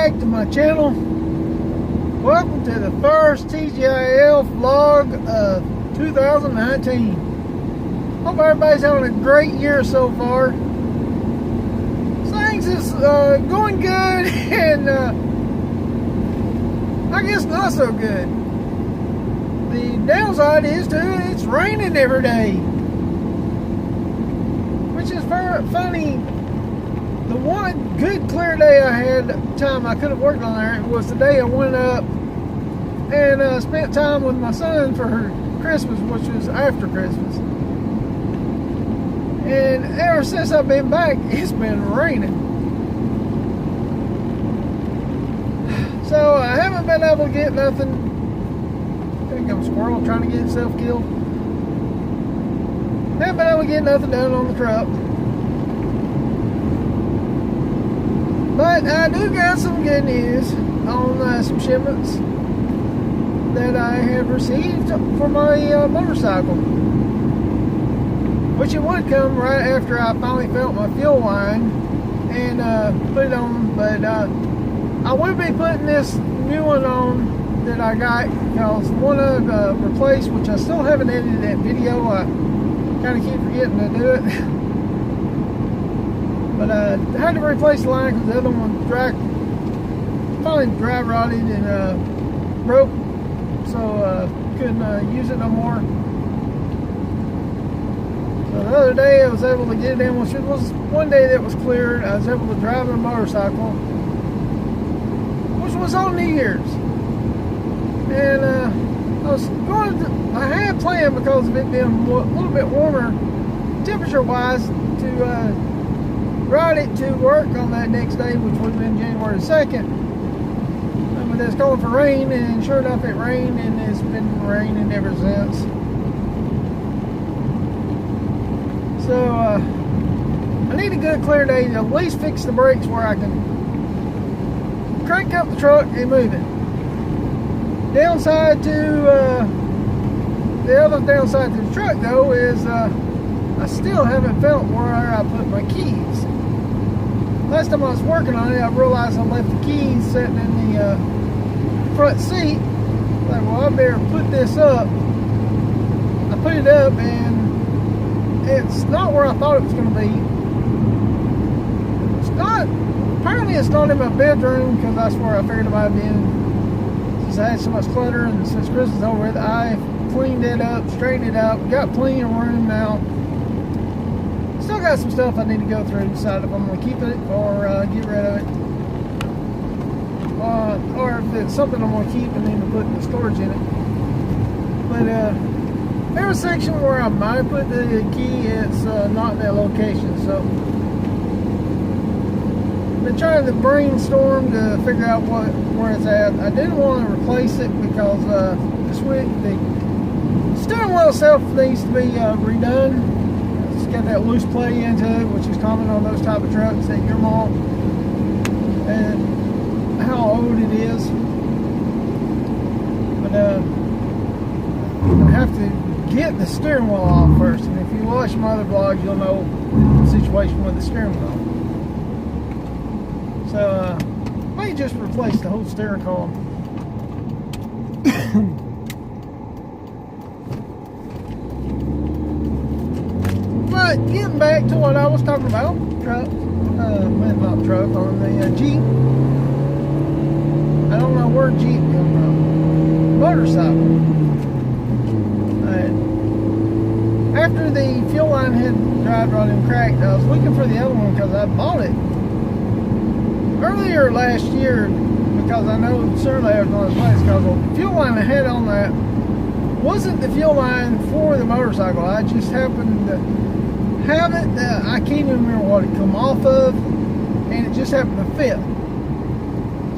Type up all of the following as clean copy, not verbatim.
back to my channel. Welcome to the first T.G.I.F vlog of 2019. Hope everybody's having a great year so far. Things is going good and I guess not so good. The downside is too, it's raining every day, which is very funny. The one good clear day I had, time I could have worked on there, was the day I went up and spent time with my son for Christmas, which was after Christmas. And ever since I've been back, it's been raining. So I haven't been able to get nothing. I think I'm a squirrel trying to get itself killed. Haven't been able to get nothing done on the truck. But I do got some good news on some shipments that I have received for my motorcycle. Which it would come right after I finally felt my fuel line and put it on. But I will be putting this new one on that I got, because the one I've replaced, which I still haven't edited that video. I kind of keep forgetting to do it. But I had to replace the line because the other one finally dry rotted and broke, so couldn't use it no more. So the other day I was able to get it in, which was one day that was clear. I was able to drive a motorcycle, which was on New Year's. And I had planned, because of it being a little bit warmer temperature wise, to ride it to work on that next day, which would have been January 2nd. But it's calling for rain, and sure enough it rained, and it's been raining ever since. So I need a good clear day to at least fix the brakes where I can crank up the truck and move it. Downside to the other downside to the truck though is I still haven't felt where I put my keys. Last time I was working on it, I realized I left the keys sitting in the front seat. Like, well, I better put this up. I put it up, and it's not where I thought it was going to be. It's not. Apparently, it's not in my bedroom, because that's where I figured it might have been. Since I had so much clutter, and since Christmas is over with, I cleaned it up, straightened it out, got plenty of room now. Still got some stuff I need to go through and decide if I'm going to keep it or get rid of it. Or if it's something I'm going to keep and then to put the storage in it. But there's a section where I might put the key, it's not in that location. So I've been trying to brainstorm to figure out where it's at. I didn't want to replace it because the steering wheel itself needs to be redone. Got that loose play into it, which is common on those type of trucks that you're on, and how old it is. But I have to get the steering wheel off first, and if you watch my other vlogs, you'll know the situation with the steering wheel. So I may just replace the whole steering column. But getting back to what I was talking about, truck, not truck, on the Jeep. I don't know where Jeep come from. Motorcycle. After the fuel line had dried rot and cracked, I was looking for the other one because I bought it earlier last year, because I know certainly I was on its place, because the fuel line I had on that wasn't the fuel line for the motorcycle. I just happened to have it, I can't even remember what it come off of, and it just happened to fit.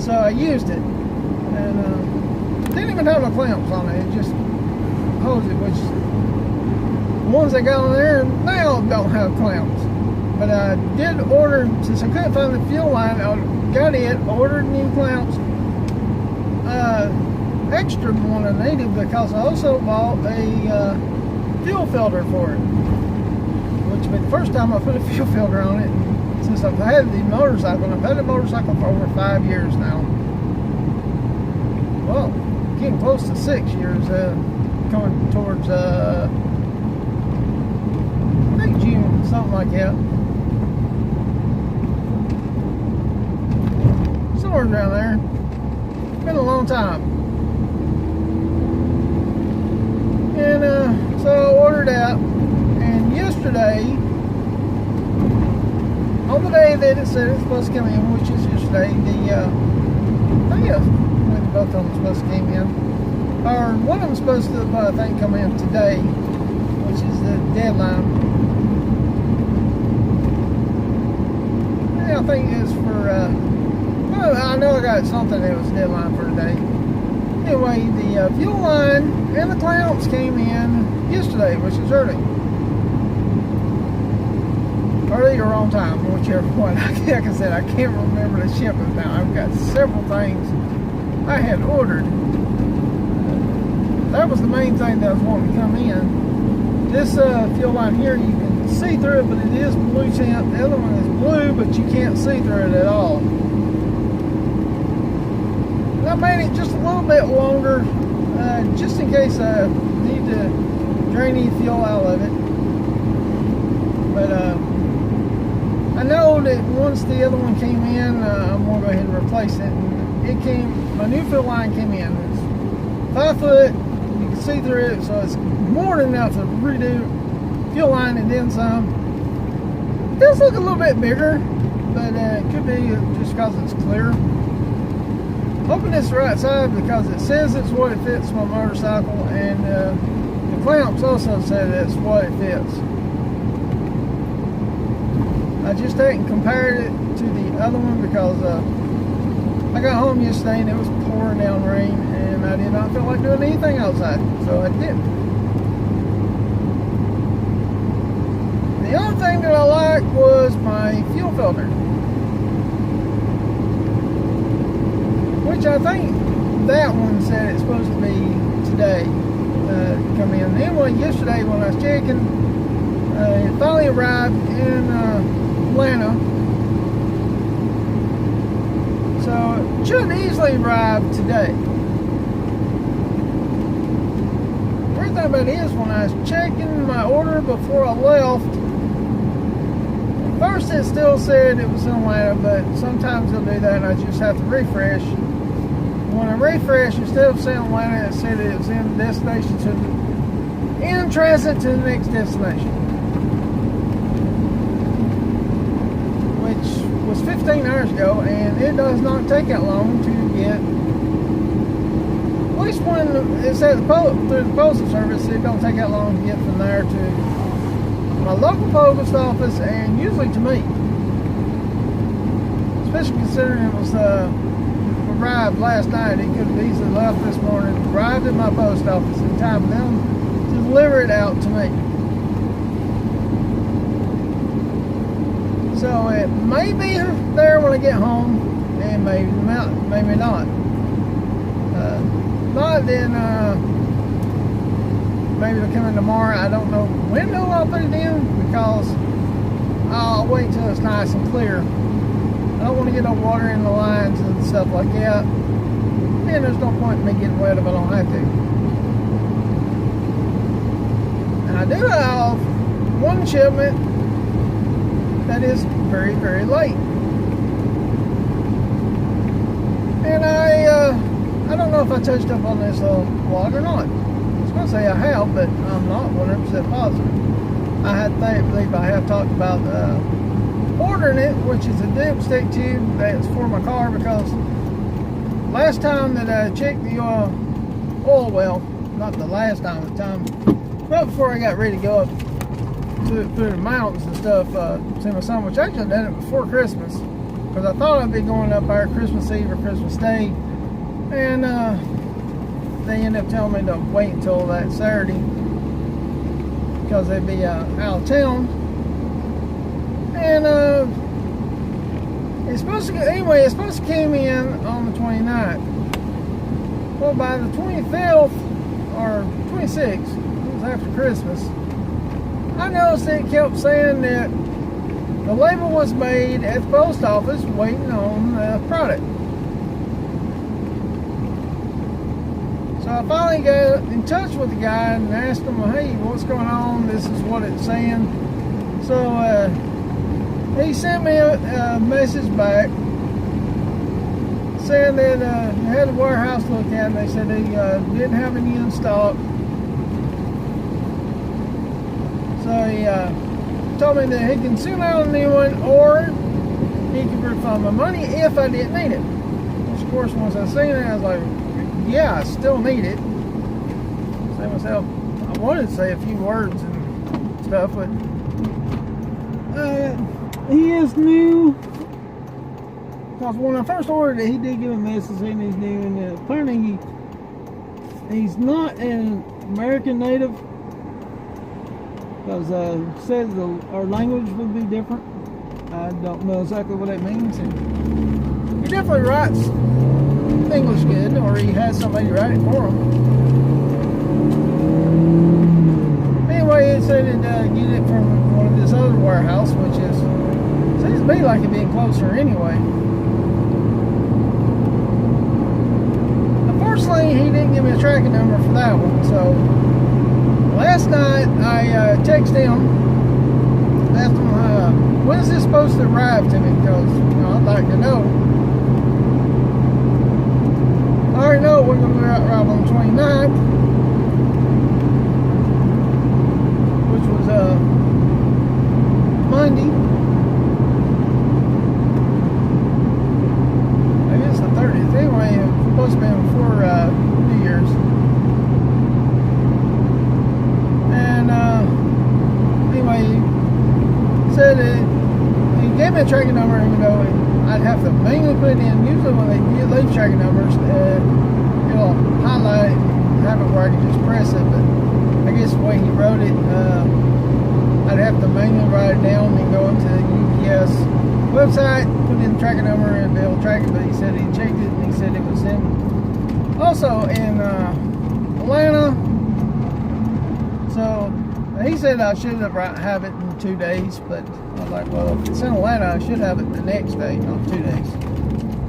So I used it, and didn't even have no clamps on it. It just hosed it, which the ones I got on there now don't have clamps. But I did order, since I couldn't find the fuel line, I got it, ordered new clamps. Extra one I needed, because I also bought a fuel filter for it. Which would be the first time I put a fuel filter on it. since I've had the motorcycle. And I've had the motorcycle for over 5 years now. Well, getting close to 6 years, coming towards, I think June, something like that. Somewhere around there. It's been a long time. And so I ordered out, and yesterday, on the day that it said it's supposed to come in, which is yesterday, when both of them supposed to come in, or one of them supposed to, I think, come in today, which is the deadline. Yeah, I think it's for, well, I know I got something that was deadline for today. Anyway, the fuel line and the clamps came in yesterday, which is early. Early or on time, whichever one. Like I said, I can't remember the shipment now. I've got several things I had ordered. That was the main thing that I was wanting to come in. This fuel line here, you can see through it, but it is blue tint. The other one is blue, but you can't see through it at all. I made it just a little bit longer, just in case I need to drain any fuel out of it. But I know that once the other one came in, I'm going to go ahead and replace it. And it came, my new fuel line came in. It's 5 foot, you can see through it, so it's more than enough to redo fuel line and then some. It does look a little bit bigger, but it could be just because it's clear. Hoping it's the right side because it says it's what it fits my motorcycle, and the clamps also said it's what it fits. I just hadn't compared it to the other one because I got home yesterday and it was pouring down rain and I did not feel like doing anything outside, so I didn't. The only thing that I liked was my fuel filter, which I think that one said it's supposed to be today, come in. Anyway, yesterday when I was checking, it finally arrived in Atlanta, so it should easily arrive today. The weird thing about it is when I was checking my order before I left, at first it still said it was in Atlanta, but sometimes it'll do that and I just have to refresh. When I refresh, instead of saying Atlanta, it said it was in destination to in transit to the next destination, which was 15 hours ago, and it does not take that long to get. At least when it's at through the postal service, it don't take that long to get from there to my local post office, and usually to me, especially considering it was arrived last night. It could have easily left this morning, arrived at my post office in time for them to deliver it out to me. So it may be there when I get home, and maybe not. But then maybe it'll come in tomorrow. I don't know when I'll put it in because I'll wait till it's nice and clear. I don't want to get no water in the lines and stuff like that. And there's no point in me getting wet if I don't have to. And I do have one shipment that is very, very late. And I don't know if I touched up on this vlog or not. I was going to say I have, but I'm not 100% positive. I believe I have talked about ordering it, which is a dipstick tube that's for my car, because last time that I checked the oil well, not the last time, the time right before I got ready to go up through the mountains and stuff, see my son, which I actually done it before Christmas, because I thought I'd be going up there Christmas Eve or Christmas Day, and they ended up telling me to wait until that Saturday because they'd be out of town. And it's supposed to come in on the 29th. Well, by the 25th or 26th, it was after Christmas, I noticed it kept saying that the label was made at the post office waiting on the product. So I finally got in touch with the guy and asked him, hey, what's going on? This is what it's saying. So he sent me a message back saying that they had the warehouse look at it, and they said they didn't have any in stock. So he told me that he can send out a new one, or he could refund my money if I didn't need it. Which, of course, once I seen it, I was like, yeah, I still need it. Say to myself, I wanted to say a few words and stuff, but he is new. Because when I first ordered it, he did give a message saying he's new, and apparently he's not an American native. Because says our language would be different. I don't know exactly what that means. And he definitely writes English good, or he has somebody write it for him. Anyway, he said he'd get it from one of this other warehouse, which seems to be like it being closer anyway. Unfortunately, he didn't give me a tracking number for that one, so last night I texted him, asked him, when is this supposed to arrive to me? Because I'd like to know. I already know we're going to arrive on the 29th, which was Monday. Maybe it's the 30th. Anyway, it's supposed to be before New Year's. And anyway, he said he gave me a tracking number, even though I'd have to manually put it in. Usually when they leave tracking numbers, it'll highlight it and have it where I can just press it. But I guess the way he wrote it, I'd have to manually write it down and go into the UPS website, put in the tracking number, and be able to track it. But he said he checked it, and he said it was in also in Atlanta. So he said I should have it in 2 days, but I was like, well, if it's in Atlanta, I should have it the next day, not 2 days.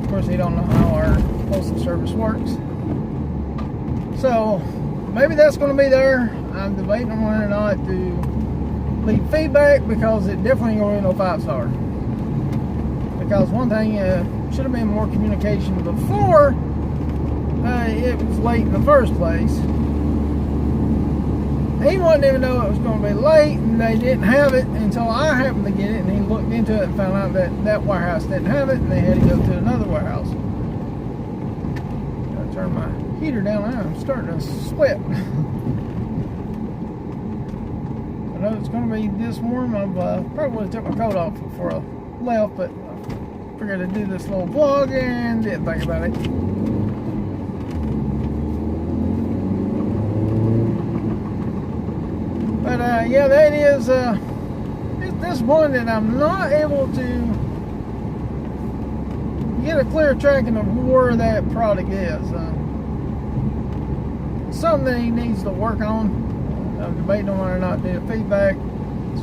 Of course, he don't know how our postal service works. So maybe that's going to be there. I'm debating on whether or not to leave feedback, because it definitely ain't going to be no 5-star. Because one thing, should have been more communication before it was late in the first place. He wouldn't even know it was going to be late, and they didn't have it until I happened to get it, and he looked into it and found out that that warehouse didn't have it, and they had to go to another warehouse. Gotta turn my heater down now. I'm starting to sweat. I know it's going to be this warm. I probably would have took my coat off before I left, but I figured I'd do this little vlog and didn't think about it. But yeah, that is it's disappointing that I'm not able to get a clear tracking of where that product is. Something that he needs to work on. I'm debating on whether or not to do feedback,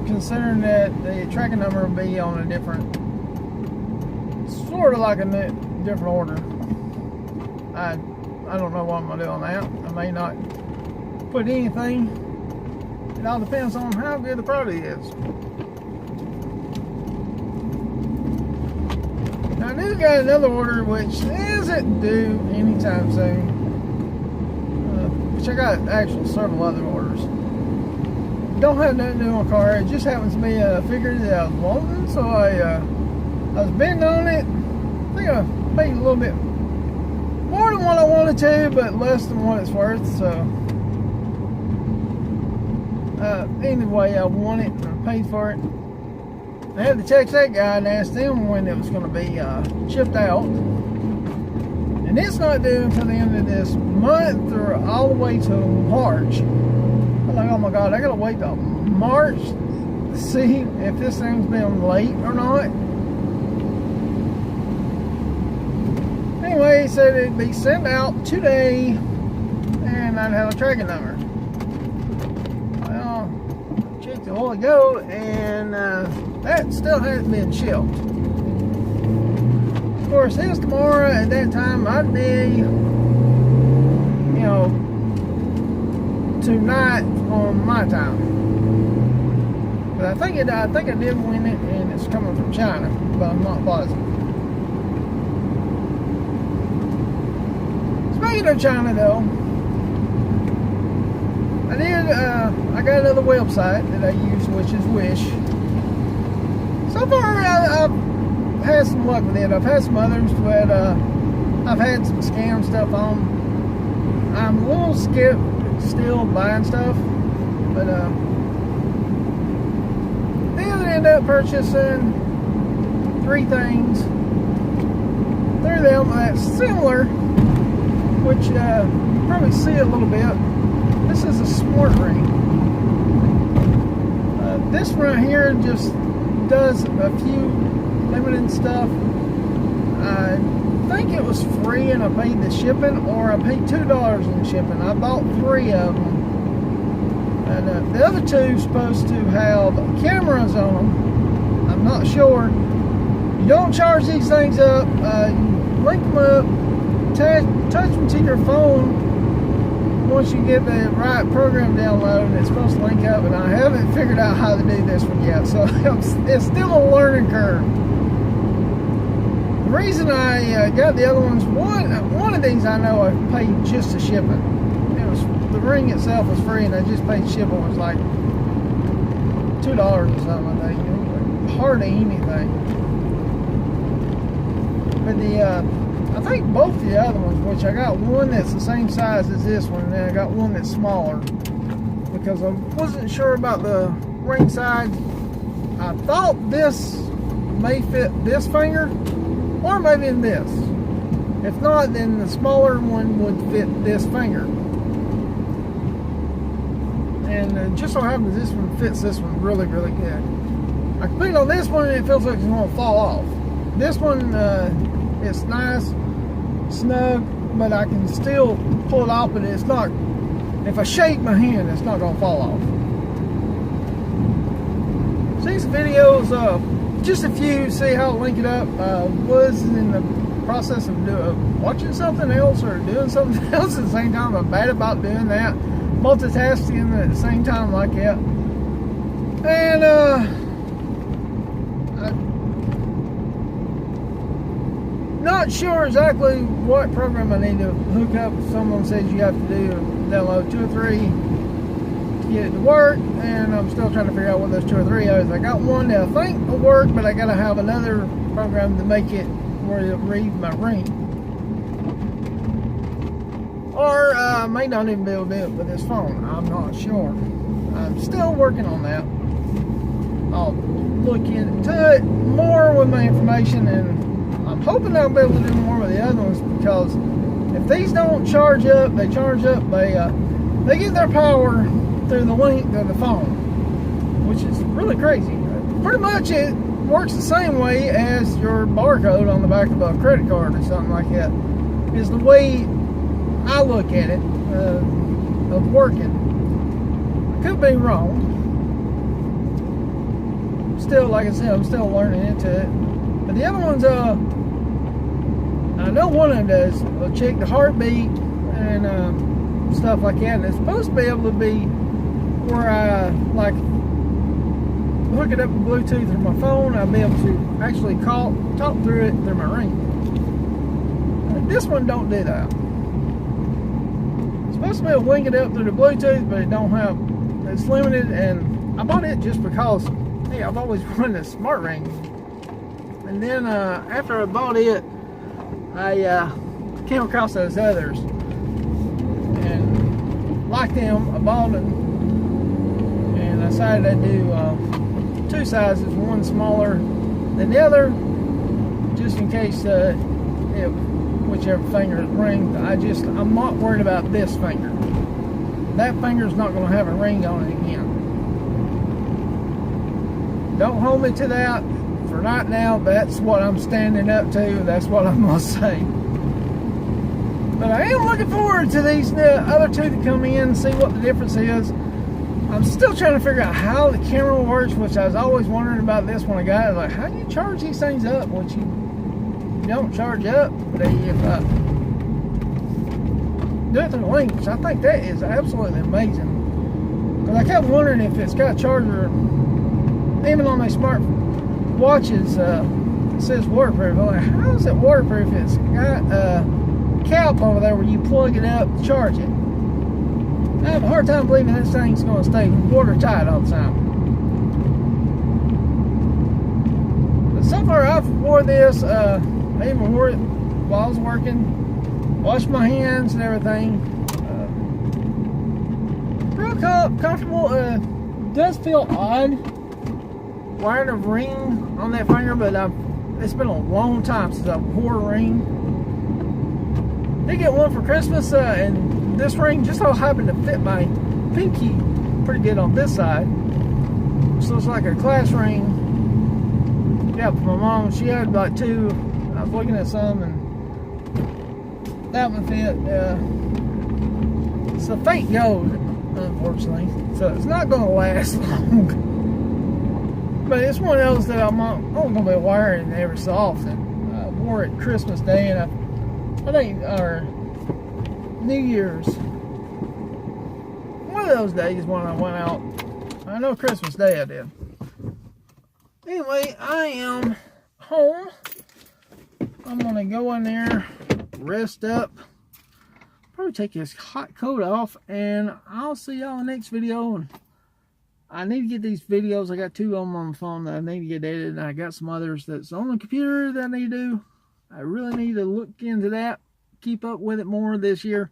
considering that the tracking number will be on a different, sort of like a different order. I don't know what I'm gonna do on that. I may not put anything. It all depends on how good the product is. Now I do got another order which isn't due anytime soon. Which I got actual several other orders. Don't have nothing to do on my car. It just happens to be a figure that I was wanting, so I was bidding on it. I think I paid a little bit more than what I wanted to, but less than what it's worth. So anyway, I won it and I paid for it. I had to text that guy and ask him when it was going to be shipped out. And it's not due until the end of this month or all the way to March. I'm like, oh my God, I got to wait till March to see if this thing's been late or not. Anyway, he said it'd be sent out today and I'd have a tracking number. Well, I checked a while ago and that still hasn't been shipped. Of course, his tomorrow at that time I'd be, you know, tonight on my time. But I think I did win it, and it's coming from China, but I'm not positive. Speaking of China, though, I got another website that I use, which is Wish. So far, I've had some luck with it. I've had some others, but I've had some scam stuff on. I'm a little scared still buying stuff, but then I end up purchasing 3 things through them that's similar, which you probably see a little bit. This is a smart ring. This right here just does a few limited stuff. I think it was free and I paid the shipping, or I paid $2 in shipping. I bought 3 of them, and the other 2 supposed to have cameras on them. I'm not sure. You don't charge these things up. You link them up, touch them to your phone. Once you get the right program downloaded, it's supposed to link up, and I haven't figured out how to do this one yet, so it's still a learning curve. The reason I got the other ones, one of these I know I paid just the shipping. The ring itself was free, and I just paid shipping. It was like $2 or something, I think. It was like hardly anything. But I think both the other ones, which I got one that's the same size as this one, and then I got one that's smaller, because I wasn't sure about the ring size. I thought this may fit this finger, or maybe in this. If not, then the smaller one would fit this finger. And it just so happens this one fits this one really, really good. I can put it on this one and it feels like it's going to fall off. This one, it's nice, snug, but I can still pull it off, but it's not, if I shake my hand, it's not going to fall off. See some videos, just a few, see how to link it up. Was in the process of watching something else or doing something else at the same time. I'm bad about doing that, multitasking at the same time like that. And I'm not sure exactly what program I need to hook up. Someone says you have to download 2 or 3 to get it to work, and I'm still trying to figure out what those 2 or 3 is. I got one that I think will work, but I gotta have another program to make it where it'll read my ring. Or I may not even be able to do it with this phone. I'm not sure. I'm still working on that. I'll look into it more with my information, and I'm hoping I'll be able to do more with the other ones, because if these don't charge up, they charge up. They get their power through the link to the phone, which is really crazy. Pretty much it works the same way as your barcode on the back of a credit card or something like that. Is the way I look at it of working. I could be wrong. Still, like I said, I'm still learning into it. But the other ones, I know one of them does. They'll check the heartbeat and stuff like that. And it's supposed to be able to be where I like hook it up with Bluetooth through my phone. I'll be able to actually talk through it through my ring. This one don't do that. It's supposed to be able to link it up through the Bluetooth, but it don't have. It's limited, and I bought it just because, hey, I've always wanted a smart ring. And then after I bought it, I came across those others and liked them. I bought them, and I decided I'd do 2 sizes, one smaller than the other, just in case whichever finger is ringed. I'm not worried about this finger. That finger's not going to have a ring on it again. Don't hold me to that. For right now, that's what I'm standing up to. That's what I'm going to say. But I am looking forward to these other 2 that come in, see what the difference is. I'm still trying to figure out how the camera works, which I was always wondering about this when I got it. Like, how do you charge these things up, which you don't charge up? They do it through the link, which I think that is absolutely amazing. Because I kept wondering if it's got a charger, even on my smart watches, it says waterproof. I'm like, how is it waterproof? It's got a cap over there where you plug it up to charge it. I have a hard time believing this thing's going to stay watertight all the time. But so far, I've wore this. I even wore it while I was working. Washed my hands and everything. Real comfortable. Does feel odd wearing a ring on that finger, but it's been a long time since I've wore a ring. Did get one for Christmas, and this ring just so happened to fit my pinky pretty good on this side. So it's like a class ring. Yeah, for my mom, she had like two. I was looking at some, and that one fit. It's a fake gold, unfortunately, so it's not going to last long. But it's one of those that I'm only going to be wearing every so often. I wore it Christmas Day, and I think our New Year's, one of those days when I went out. I know Christmas Day I did. Anyway, I am home. I'm gonna go in there, rest up, probably take this hot coat off, and I'll see y'all in the next video. And I need to get these videos. I got 2 of them on my phone that I need to get edited, and I got some others that's on the computer that I need to do. I really need to look into that, keep up with it more this year.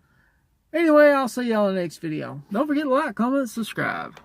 Anyway, I'll see y'all in the next video. Don't forget to like, comment, subscribe.